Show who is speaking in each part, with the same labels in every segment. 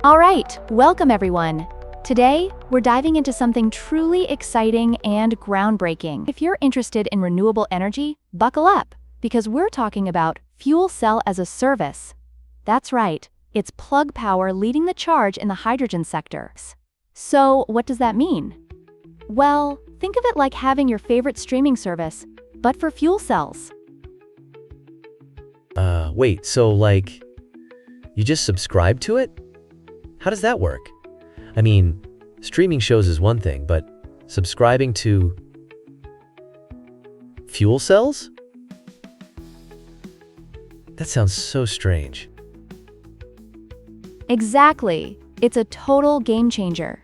Speaker 1: All right, welcome everyone. Today, we're diving into something truly exciting and groundbreaking. If you're interested in renewable energy, buckle up, because we're talking about fuel cell as a service. That's right, it's Plug Power leading the charge in the hydrogen sector. So, what does that mean? Well, think of it like having your favorite streaming service, but for fuel cells.
Speaker 2: Wait, so like, you just subscribe to it? How does that work? I mean, streaming shows is one thing, but subscribing to fuel cells? That sounds so strange.
Speaker 1: Exactly. It's a total game changer.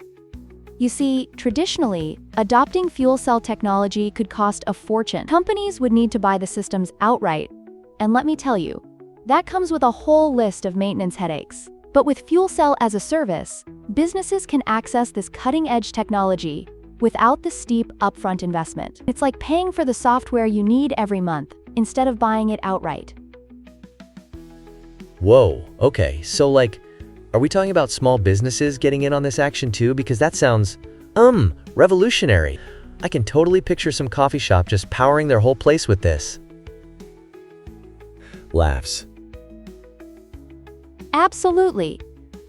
Speaker 1: You see, traditionally, adopting fuel cell technology could cost a fortune. Companies would need to buy the systems outright. And let me tell you, that comes with a whole list of maintenance headaches. But with fuel cell as a service, businesses can access this cutting-edge technology without the steep upfront investment. It's like paying for the software you need every month instead of buying it outright.
Speaker 2: Whoa, okay, so like, are we talking about small businesses getting in on this action too? Because that sounds, revolutionary. I can totally picture some coffee shop just powering their whole place with this. Laughs.
Speaker 1: Absolutely.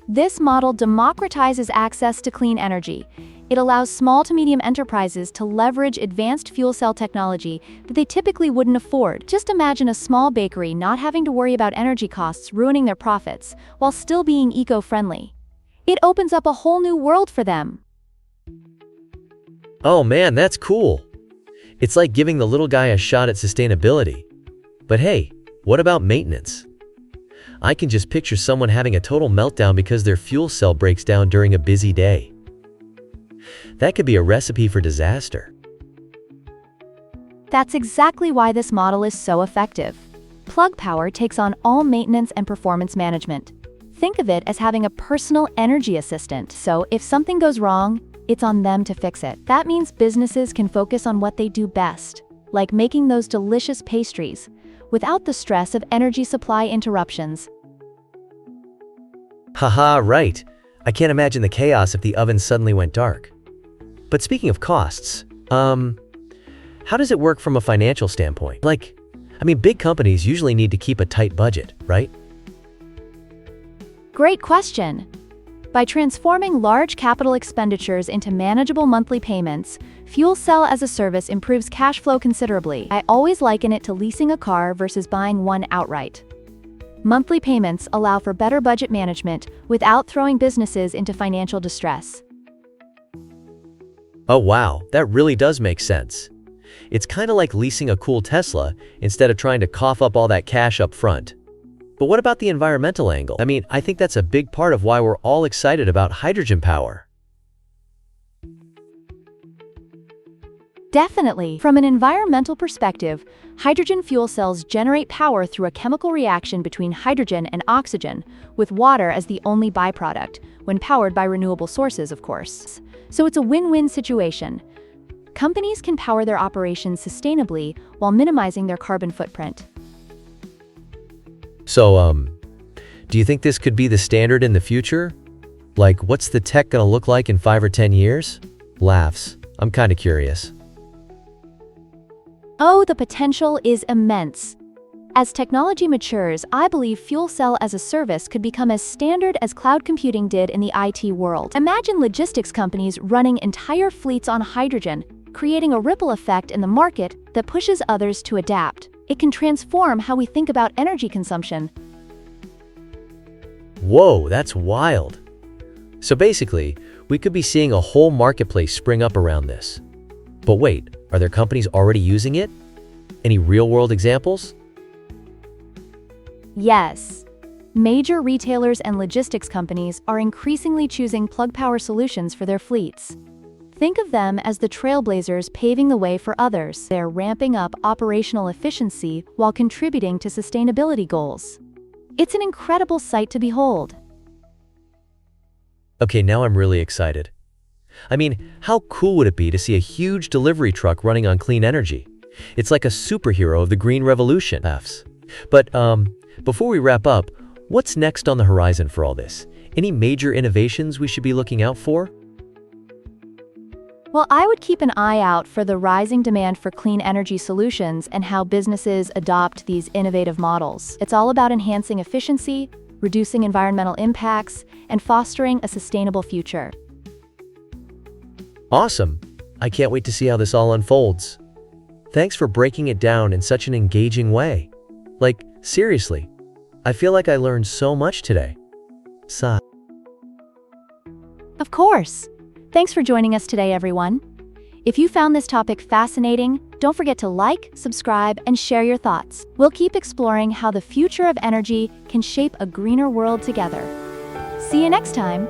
Speaker 1: This model democratizes access to clean energy. It allows small to medium enterprises to leverage advanced fuel cell technology that they typically wouldn't afford. Just imagine a small bakery not having to worry about energy costs ruining their profits, while still being eco-friendly. It opens up a whole new world for them.
Speaker 2: Oh man, that's cool. It's like giving the little guy a shot at sustainability. But hey, what about maintenance? I can just picture someone having a total meltdown because their fuel cell breaks down during a busy day. That could be a recipe for disaster.
Speaker 1: That's exactly why this model is so effective. Plug Power takes on all maintenance and performance management. Think of it as having a personal energy assistant, so if something goes wrong, it's on them to fix it. That means businesses can focus on what they do best, like making those delicious pastries, without the stress of energy supply interruptions.
Speaker 2: Haha, right. I can't imagine the chaos if the oven suddenly went dark. But speaking of costs, how does it work from a financial standpoint? Big companies usually need to keep a tight budget, right?
Speaker 1: Great question. By transforming large capital expenditures into manageable monthly payments, fuel cell as a service improves cash flow considerably. I always liken it to leasing a car versus buying one outright. Monthly payments allow for better budget management without throwing businesses into financial distress.
Speaker 2: Oh wow, that really does make sense. It's kind of like leasing a cool Tesla instead of trying to cough up all that cash up front. But what about the environmental angle? I think that's a big part of why we're all excited about hydrogen power.
Speaker 1: Definitely. From an environmental perspective, hydrogen fuel cells generate power through a chemical reaction between hydrogen and oxygen, with water as the only byproduct, when powered by renewable sources, of course. So it's a win-win situation. Companies can power their operations sustainably while minimizing their carbon footprint.
Speaker 2: So, do you think this could be the standard in the future? Like, what's the tech gonna look like in 5 or 10 years? Laughs. I'm kinda curious.
Speaker 1: Oh, the potential is immense. As technology matures, I believe fuel cell as a service could become as standard as cloud computing did in the IT world. Imagine logistics companies running entire fleets on hydrogen, creating a ripple effect in the market that pushes others to adapt. It can transform how we think about energy consumption.
Speaker 2: Whoa, that's wild. So basically, we could be seeing a whole marketplace spring up around this. But wait, are there companies already using it? Any real-world examples?
Speaker 1: Yes. Major retailers and logistics companies are increasingly choosing Plug Power solutions for their fleets. Think of them as the trailblazers paving the way for others. They're ramping up operational efficiency while contributing to sustainability goals. It's an incredible sight to behold.
Speaker 2: Okay, now I'm really excited. How cool would it be to see a huge delivery truck running on clean energy? It's like a superhero of the Green Revolution. But before we wrap up, what's next on the horizon for all this? Any major innovations we should be looking out for?
Speaker 1: Well, I would keep an eye out for the rising demand for clean energy solutions and how businesses adopt these innovative models. It's all about enhancing efficiency, reducing environmental impacts, and fostering a sustainable future.
Speaker 2: Awesome! I can't wait to see how this all unfolds. Thanks for breaking it down in such an engaging way. Like, seriously, I feel like I learned so much today. Sigh.
Speaker 1: Of course! Thanks for joining us today, everyone. If you found this topic fascinating, don't forget to like, subscribe, and share your thoughts. We'll keep exploring how the future of energy can shape a greener world together. See you next time!